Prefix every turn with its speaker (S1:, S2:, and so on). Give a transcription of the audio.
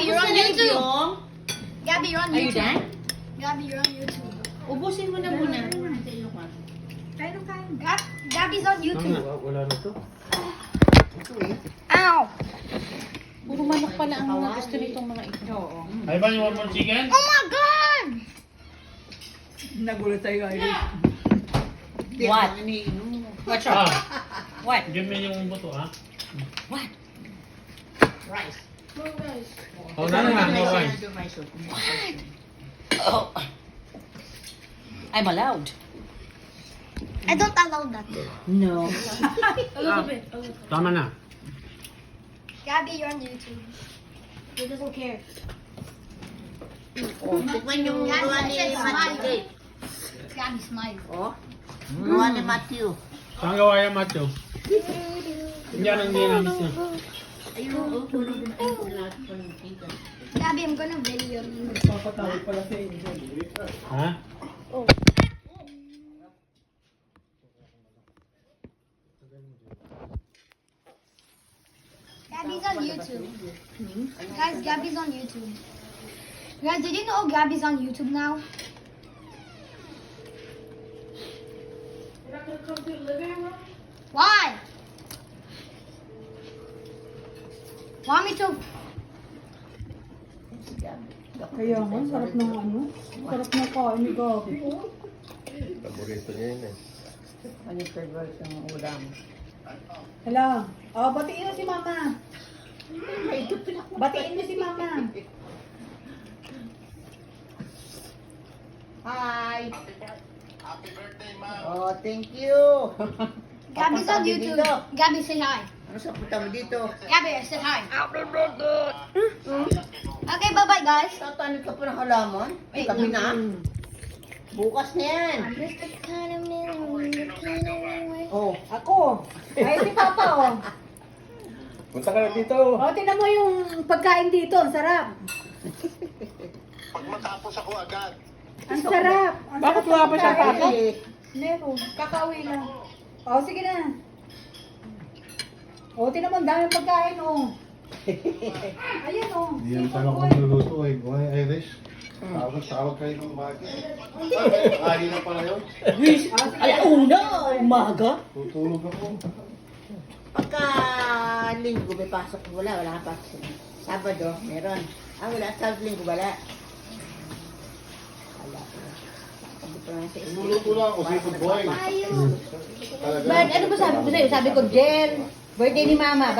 S1: Gabby, you're on YouTube. Gabby, you're on
S2: Are you
S1: YouTube.
S2: done?
S1: Gabby, you're on YouTube.
S2: Ubusin mo na muna.
S1: Gabby's on YouTube.
S3: Wala na to.
S1: Ow!
S2: Puro manok pala ang mga gusto nitong mga ito. Oo.
S3: Ay ba yung one more chicken?
S1: Oh my God!
S4: Nagulat tayo, Irish.
S2: What? What's up?
S3: Ah,
S2: What?
S3: give me yung buto ha.
S2: What? Rice.
S3: Oh, na nga, no rice.
S2: Oh. I'm allowed.
S1: I don't allow that.
S2: No.
S3: Tama na.
S1: Gabby, you're on YouTube. He doesn't care.
S5: Oh, tikman yung
S1: Gabby,
S5: gawa
S1: I
S5: ni
S1: said
S5: Matthew.
S1: smile. Gabby, smile.
S5: Oh, gawa ni Matthew.
S3: Saan gawa yung macho? Yan ang ginamit niya.
S5: Ayun, tulog na ayun lahat pa yung chicken.
S1: Gabby, I'm gonna video you.
S4: Papatawag pala sa inyo.
S3: Ha?
S1: Gabby's on YouTube. Guys, Gabby's on YouTube. Guys, did you know Gabby's on YouTube now? You're not gonna come to the living room? Why? Want me to?
S4: Kaya nga, sarap ng ano. Sarap ng kain ni Gabi.
S6: Paborito niya yun eh.
S5: Ano yung favorite yung ulam?
S4: Hala. Oh, batiin mo si Mama. Batiin mo si Mama.
S5: Hi! Happy birthday, Mom! Oh, thank you!
S1: Gabby's on
S5: Papunta
S1: YouTube.
S5: dito.
S1: Gabby, say hi.
S5: Ano sa punta mo dito?
S1: Gabby, say hi. Okay, bye-bye, guys.
S5: Tatanong ka pa ng halaman?
S1: Wait.
S5: Kami na. Bukas na yan. Oh,
S4: Ako. Ay, si Papa, oh.
S6: Punta ka na dito.
S4: Oh, tingnan mo yung pagkain dito. Ang sarap.
S6: Pag matapos ako agad.
S4: Ang sarap. Ang
S3: Bakit
S4: sarap
S3: wala
S4: ng
S3: pa siyang
S4: pagkain.
S3: papa?
S4: Meron. Kakauwi lang. Oh, sige na. Oh, tingnan mo. Ang daming pagkain, oh. Ayan, oh.
S6: Hindi yan pala kung niluluto eh. Buhay Irish. Tawag kayo ng umaga. Ari na pala yun.
S2: Alauna, umaga.
S6: Tutulog ako.
S5: pagka linggo may pasok. Wala ka pasok. Sabado, meron. Wala. Sabado, linggo, wala. Wala. Sabi ko nga sa inyo.
S6: Niluluto lang ako. Seafood boy.
S2: But ano ba sabi ko sa'yo? Sabi ko, Jen, birthday ni Mama.